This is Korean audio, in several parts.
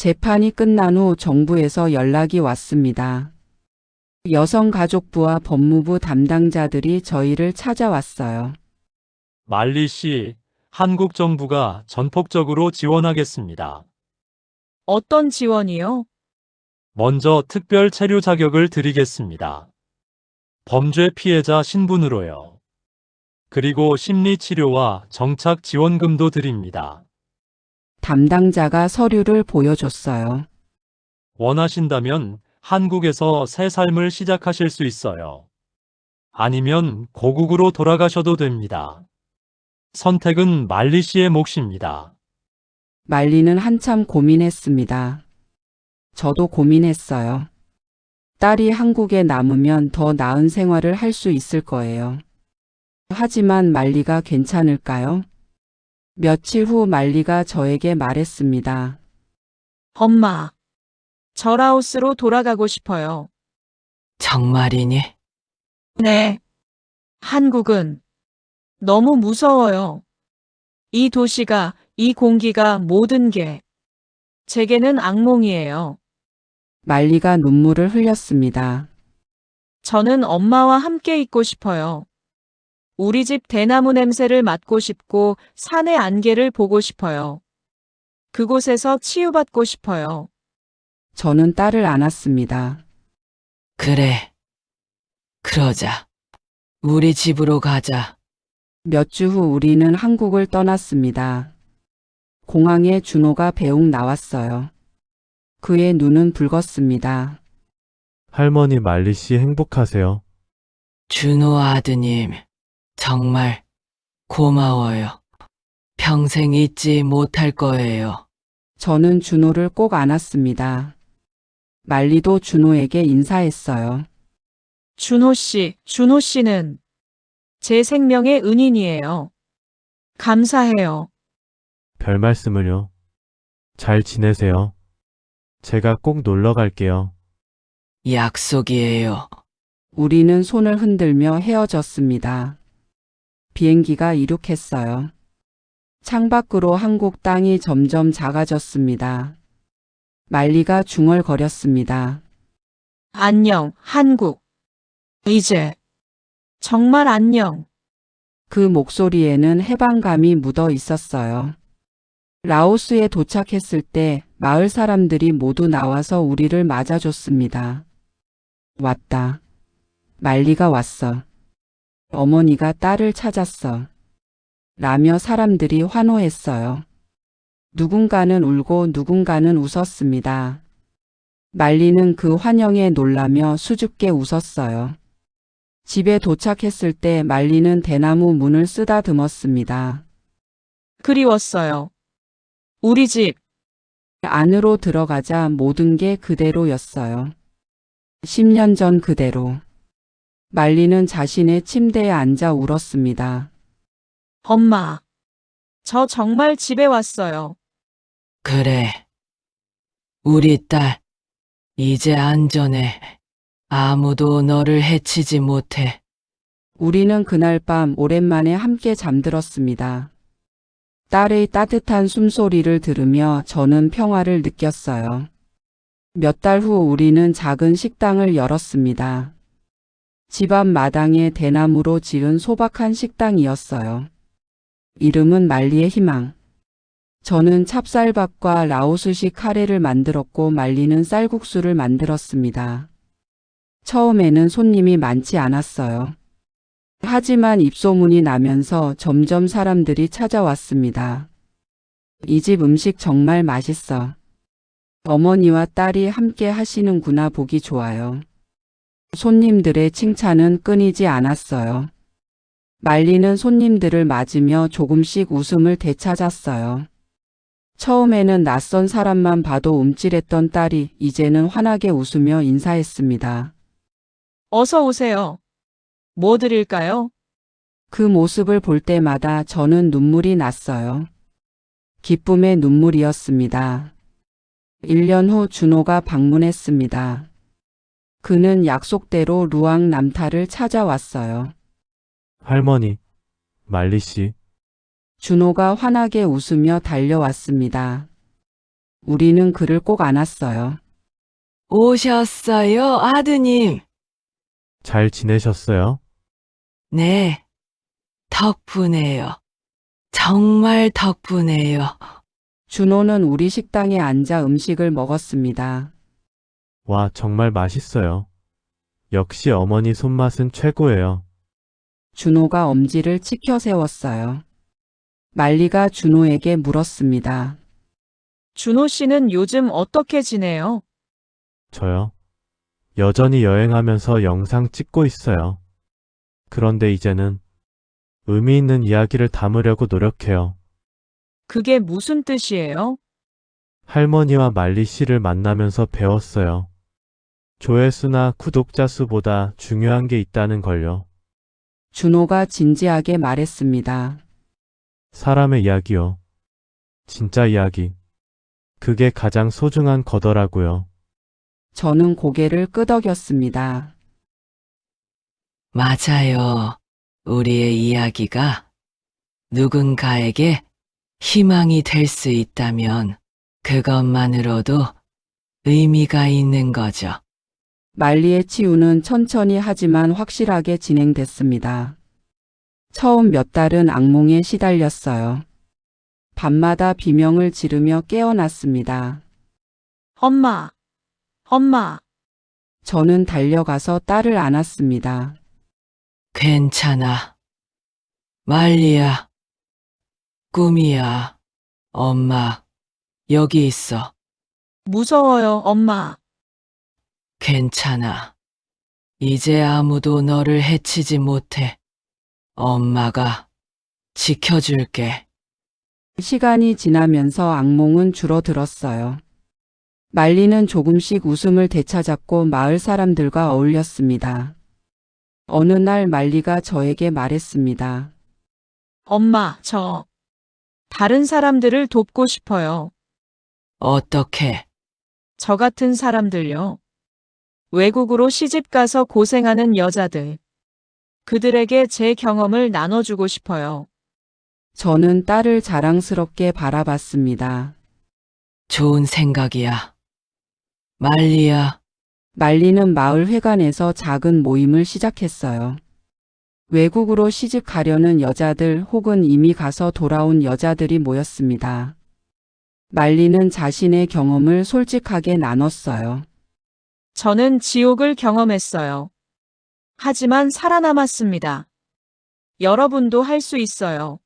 재판이 끝난 후 정부에서 연락이 왔습니다. 여성가족부와 법무부 담당자들이 저희를 찾아왔어요. 말리 씨, 한국 정부가 전폭적으로 지원하겠습니다. 어떤 지원이요? 먼저 특별 체류 자격을 드리겠습니다. 범죄 피해자 신분으로요. 그리고 심리 치료와 정착 지원금도 드립니다. 담당자가 서류를 보여줬어요. 원하신다면 한국에서 새 삶을 시작하실 수 있어요. 아니면 고국으로 돌아가셔도 됩니다. 선택은 말리 씨의 몫입니다. 말리는 한참 고민했습니다. 저도 고민했어요. 딸이 한국에 남으면 더 나은 생활을 할 수 있을 거예요. 하지만 말리가 괜찮을까요? 며칠 후 말리가 저에게 말했습니다. 엄마, 저 라오스로 돌아가고 싶어요. 정말이니? 네. 한국은 너무 무서워요. 이 도시가, 이 공기가 모든 게 제게는 악몽이에요. 말리가 눈물을 흘렸습니다. 저는 엄마와 함께 있고 싶어요. 우리 집 대나무 냄새를 맡고 싶고 산의 안개를 보고 싶어요. 그곳에서 치유받고 싶어요. 저는 딸을 안았습니다. 그래. 그러자. 우리 집으로 가자. 몇 주 후 우리는 한국을 떠났습니다. 공항에 준호가 배웅 나왔어요. 그의 눈은 붉었습니다. 할머니 말리 씨 행복하세요? 준호 아드님, 정말 고마워요. 평생 잊지 못할 거예요. 저는 준호를 꼭 안았습니다. 말리도 준호에게 인사했어요. 준호 씨는 제 생명의 은인이에요. 감사해요. 별 말씀을요. 잘 지내세요. 제가 꼭 놀러 갈게요. 약속이에요. 우리는 손을 흔들며 헤어졌습니다. 비행기가 이륙했어요. 창밖으로 한국 땅이 점점 작아졌습니다. 말리가 중얼거렸습니다. 안녕, 한국. 이제 정말 안녕. 그 목소리에는 해방감이 묻어 있었어요. 라오스에 도착했을 때 마을 사람들이 모두 나와서 우리를 맞아줬습니다. 왔다. 말리가 왔어. 어머니가 딸을 찾았어. 라며 사람들이 환호했어요. 누군가는 울고 누군가는 웃었습니다. 말리는 그 환영에 놀라며 수줍게 웃었어요. 집에 도착했을 때 말리는 대나무 문을 쓰다듬었습니다. 그리웠어요. 우리 집. 안으로 들어가자 모든 게 그대로였어요. 10년 전 그대로. 말리는 자신의 침대에 앉아 울었습니다. 엄마. 저 정말 집에 왔어요. 그래. 우리 딸, 이제 안전해. 아무도 너를 해치지 못해. 우리는 그날 밤 오랜만에 함께 잠들었습니다. 딸의 따뜻한 숨소리를 들으며 저는 평화를 느꼈어요. 몇 달 후 우리는 작은 식당을 열었습니다. 집 앞 마당에 대나무로 지은 소박한 식당이었어요. 이름은 말리의 희망. 저는 찹쌀밥과 라오스식 카레를 만들었고 말리는 쌀국수를 만들었습니다. 처음에는 손님이 많지 않았어요. 하지만 입소문이 나면서 점점 사람들이 찾아왔습니다. 이 집 음식 정말 맛있어. 어머니와 딸이 함께 하시는구나 보기 좋아요. 손님들의 칭찬은 끊이지 않았어요. 말리는 손님들을 맞으며 조금씩 웃음을 되찾았어요. 처음에는 낯선 사람만 봐도 움찔했던 딸이 이제는 환하게 웃으며 인사했습니다. 어서 오세요. 뭐 드릴까요? 그 모습을 볼 때마다 저는 눈물이 났어요. 기쁨의 눈물이었습니다. 1년 후 준호가 방문했습니다. 그는 약속대로 루앙 남타를 찾아왔어요. 할머니, 말리 씨, 준호가 환하게 웃으며 달려왔습니다. 우리는 그를 꼭 안았어요. 오셨어요, 아드님. 잘 지내셨어요? 네. 덕분에요. 정말 덕분에요. 준호는 우리 식당에 앉아 음식을 먹었습니다. 와, 정말 맛있어요. 역시 어머니 손맛은 최고예요. 준호가 엄지를 치켜 세웠어요. 말리가 준호에게 물었습니다. 준호 씨는 요즘 어떻게 지내요? 저요? 여전히 여행하면서 영상 찍고 있어요. 그런데 이제는 의미 있는 이야기를 담으려고 노력해요. 그게 무슨 뜻이에요? 할머니와 말리 씨를 만나면서 배웠어요. 조회수나 구독자 수보다 중요한 게 있다는 걸요. 준호가 진지하게 말했습니다. 사람의 이야기요. 진짜 이야기. 그게 가장 소중한 거더라고요. 저는 고개를 끄덕였습니다. 맞아요. 우리의 이야기가 누군가에게 희망이 될 수 있다면 그것만으로도 의미가 있는 거죠. 말리의 치유는 천천히 하지만 확실하게 진행됐습니다. 처음 몇 달은 악몽에 시달렸어요. 밤마다 비명을 지르며 깨어났습니다. 엄마, 엄마, 저는 달려가서 딸을 안았습니다. 괜찮아. 말리야. 꿈이야. 엄마, 여기 있어. 무서워요, 엄마. 괜찮아. 이제 아무도 너를 해치지 못해. 엄마가 지켜줄게. 시간이 지나면서 악몽은 줄어들었어요. 말리는 조금씩 웃음을 되찾았고 마을 사람들과 어울렸습니다. 어느 날 말리가 저에게 말했습니다. 엄마, 저 다른 사람들을 돕고 싶어요. 어떻게? 저 같은 사람들요. 외국으로 시집가서 고생하는 여자들. 그들에게 제 경험을 나눠주고 싶어요. 저는 딸을 자랑스럽게 바라봤습니다. 좋은 생각이야. 말리야. 말리는 마을 회관에서 작은 모임을 시작했어요. 외국으로 시집 가려는 여자들 혹은 이미 가서 돌아온 여자들이 모였습니다. 말리는 자신의 경험을 솔직하게 나눴어요. 저는 지옥을 경험했어요. 하지만 살아남았습니다. 여러분도 할 수 있어요.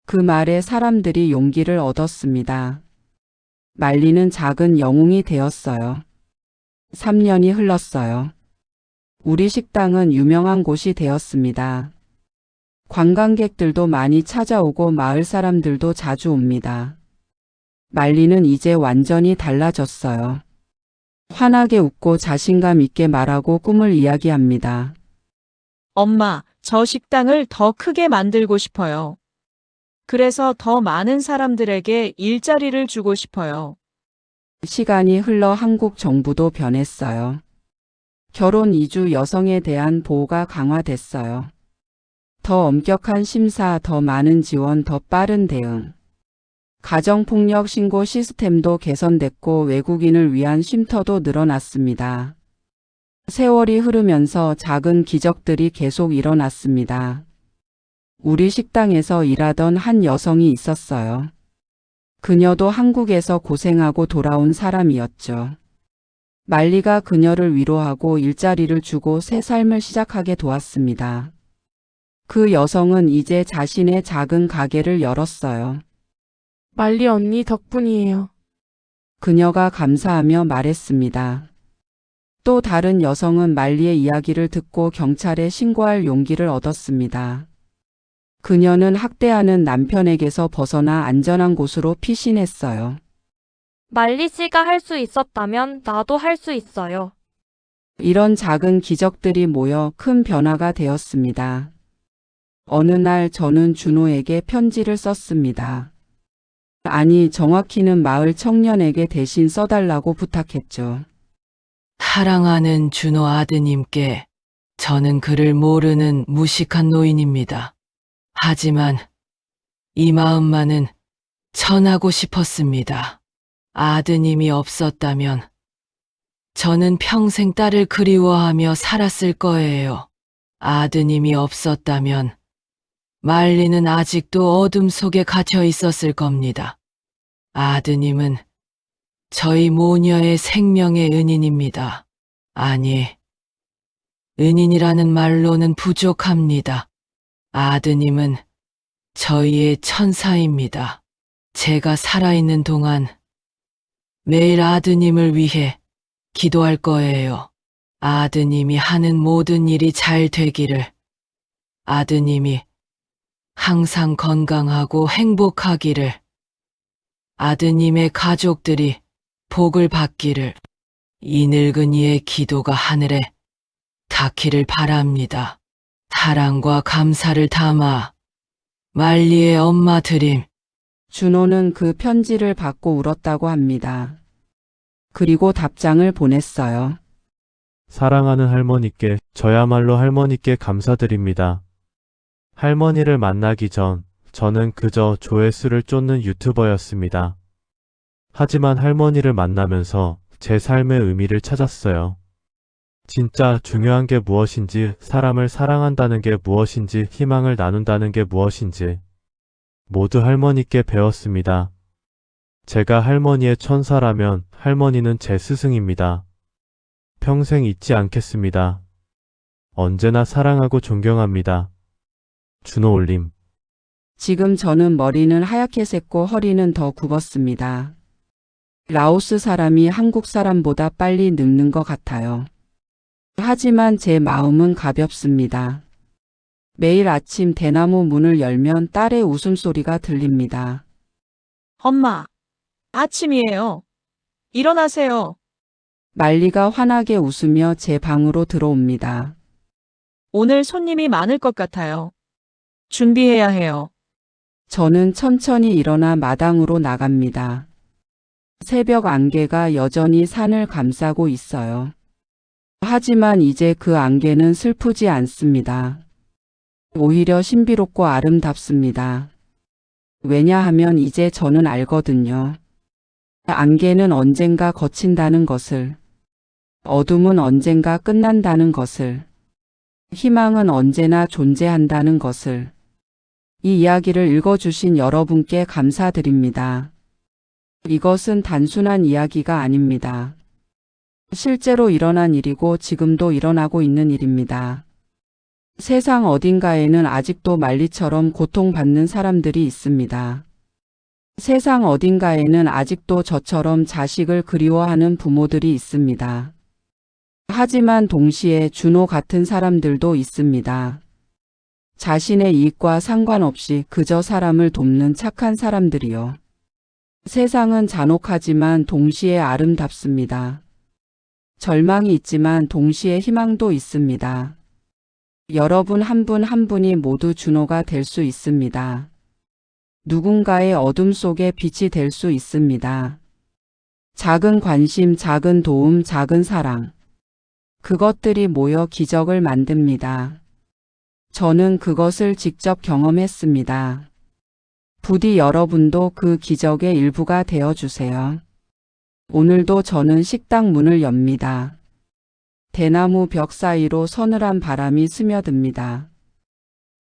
그 말에 사람들이 용기를 얻었습니다. 말리는 작은 영웅이 되었어요. 3년이 흘렀어요. 우리 식당은 유명한 곳이 되었습니다. 관광객들도 많이 찾아오고 마을 사람들도 자주 옵니다. 말리는 이제 완전히 달라졌어요. 환하게 웃고 자신감 있게 말하고 꿈을 이야기합니다. 엄마, 저 식당을 더 크게 만들고 싶어요. 그래서 더 많은 사람들에게 일자리를 주고 싶어요. 시간이 흘러 한국 정부도 변했어요. 결혼 이주 여성에 대한 보호가 강화됐어요. 더 엄격한 심사, 더 많은 지원, 더 빠른 대응. 가정폭력 신고 시스템도 개선됐고 외국인을 위한 쉼터도 늘어났습니다. 세월이 흐르면서 작은 기적들이 계속 일어났습니다. 우리 식당에서 일하던 한 여성이 있었어요. 그녀도 한국에서 고생하고 돌아온 사람이었죠. 말리가 그녀를 위로하고 일자리를 주고 새 삶을 시작하게 도왔습니다. 그 여성은 이제 자신의 작은 가게를 열었어요. 말리 언니 덕분이에요. 그녀가 감사하며 말했습니다. 또 다른 여성은 말리의 이야기를 듣고 경찰에 신고할 용기를 얻었습니다. 그녀는 학대하는 남편에게서 벗어나 안전한 곳으로 피신했어요. 말리 씨가 할 수 있었다면 나도 할 수 있어요. 이런 작은 기적들이 모여 큰 변화가 되었습니다. 어느 날 저는 준호에게 편지를 썼습니다. 아니, 정확히는 마을 청년에게 대신 써달라고 부탁했죠. 사랑하는 준호 아드님께 저는 그를 모르는 무식한 노인입니다. 하지만 이 마음만은 전하고 싶었습니다. 아드님이 없었다면 저는 평생 딸을 그리워하며 살았을 거예요. 아드님이 없었다면 말리는 아직도 어둠 속에 갇혀 있었을 겁니다. 아드님은 저희 모녀의 생명의 은인입니다. 아니, 은인이라는 말로는 부족합니다. 아드님은 저희의 천사입니다. 제가 살아있는 동안 매일 아드님을 위해 기도할 거예요. 아드님이 하는 모든 일이 잘 되기를, 아드님이 항상 건강하고 행복하기를, 아드님의 가족들이 복을 받기를, 이 늙은이의 기도가 하늘에 닿기를 바랍니다. 사랑과 감사를 담아 말리의 엄마 드림. 준호는 그 편지를 받고 울었다고 합니다. 그리고 답장을 보냈어요. 사랑하는 할머니께, 저야말로 할머니께 감사드립니다. 할머니를 만나기 전 저는 그저 조회수를 쫓는 유튜버였습니다. 하지만 할머니를 만나면서 제 삶의 의미를 찾았어요. 진짜 중요한 게 무엇인지, 사람을 사랑한다는 게 무엇인지, 희망을 나눈다는 게 무엇인지 모두 할머니께 배웠습니다. 제가 할머니의 천사라면 할머니는 제 스승입니다. 평생 잊지 않겠습니다. 언제나 사랑하고 존경합니다. 준호 올림. 지금 저는 머리는 하얗게 샜고 허리는 더 굽었습니다. 라오스 사람이 한국 사람보다 빨리 늙는 것 같아요. 하지만 제 마음은 가볍습니다. 매일 아침 대나무 문을 열면 딸의 웃음소리가 들립니다. 엄마, 아침이에요. 일어나세요. 말리가 환하게 웃으며 제 방으로 들어옵니다. 오늘 손님이 많을 것 같아요. 준비해야 해요. 저는 천천히 일어나 마당으로 나갑니다. 새벽 안개가 여전히 산을 감싸고 있어요. 하지만 이제 그 안개는 슬프지 않습니다. 오히려 신비롭고 아름답습니다. 왜냐하면 이제 저는 알거든요. 안개는 언젠가 거친다는 것을, 어둠은 언젠가 끝난다는 것을, 희망은 언제나 존재한다는 것을. 이 이야기를 읽어주신 여러분께 감사드립니다. 이것은 단순한 이야기가 아닙니다. 실제로 일어난 일이고 지금도 일어나고 있는 일입니다. 세상 어딘가에는 아직도 말리처럼 고통받는 사람들이 있습니다. 세상 어딘가에는 아직도 저처럼 자식을 그리워하는 부모들이 있습니다. 하지만 동시에 준호 같은 사람들도 있습니다. 자신의 이익과 상관없이 그저 사람을 돕는 착한 사람들이요. 세상은 잔혹하지만 동시에 아름답습니다. 절망이 있지만 동시에 희망도 있습니다. 여러분 한 분 한 분이 모두 준호가 될 수 있습니다. 누군가의 어둠 속에 빛이 될 수 있습니다. 작은 관심, 작은 도움, 작은 사랑. 그것들이 모여 기적을 만듭니다. 저는 그것을 직접 경험했습니다. 부디 여러분도 그 기적의 일부가 되어주세요. 오늘도 저는 식당 문을 엽니다. 대나무 벽 사이로 서늘한 바람이 스며듭니다.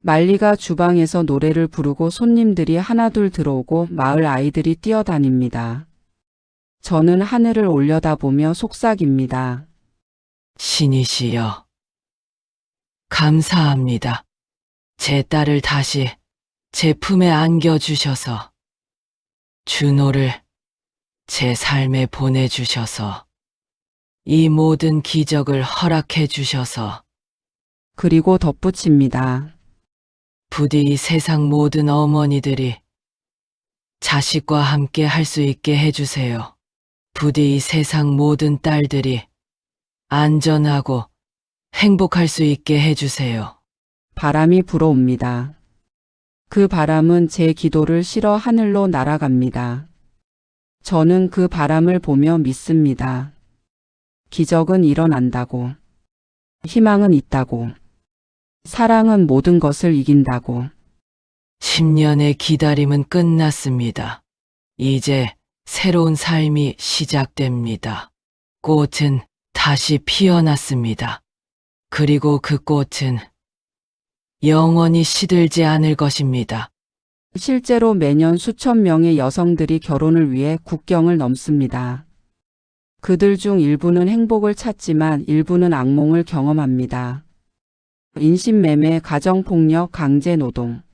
말리가 주방에서 노래를 부르고 손님들이 하나둘 들어오고 마을 아이들이 뛰어다닙니다. 저는 하늘을 올려다보며 속삭입니다. 신이시여, 감사합니다. 제 딸을 다시 제 품에 안겨주셔서, 준호를 제 삶에 보내주셔서, 이 모든 기적을 허락해 주셔서, 그리고 덧붙입니다. 부디 이 세상 모든 어머니들이 자식과 함께 할 수 있게 해주세요. 부디 이 세상 모든 딸들이 안전하고 행복할 수 있게 해주세요. 바람이 불어옵니다. 그 바람은 제 기도를 실어 하늘로 날아갑니다. 저는 그 바람을 보며 믿습니다. 기적은 일어난다고. 희망은 있다고. 사랑은 모든 것을 이긴다고. 10년의 기다림은 끝났습니다. 이제 새로운 삶이 시작됩니다. 꽃은 다시 피어났습니다. 그리고 그 꽃은 영원히 시들지 않을 것입니다. 실제로 매년 수천 명의 여성들이 결혼을 위해 국경을 넘습니다. 그들 중 일부는 행복을 찾지만 일부는 악몽을 경험합니다. 인신매매, 가정폭력, 강제노동.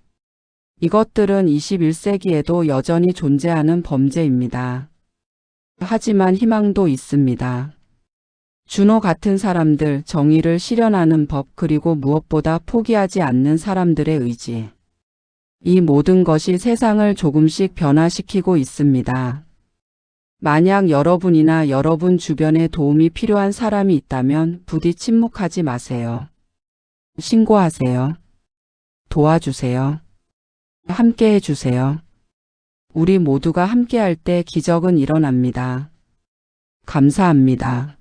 이것들은 21세기에도 여전히 존재하는 범죄입니다. 하지만 희망도 있습니다. 준호 같은 사람들, 정의를 실현하는 법, 그리고 무엇보다 포기하지 않는 사람들의 의지. 이 모든 것이 세상을 조금씩 변화시키고 있습니다. 만약 여러분이나 여러분 주변에 도움이 필요한 사람이 있다면 부디 침묵하지 마세요. 신고하세요. 도와주세요. 함께 해주세요. 우리 모두가 함께할 때 기적은 일어납니다. 감사합니다.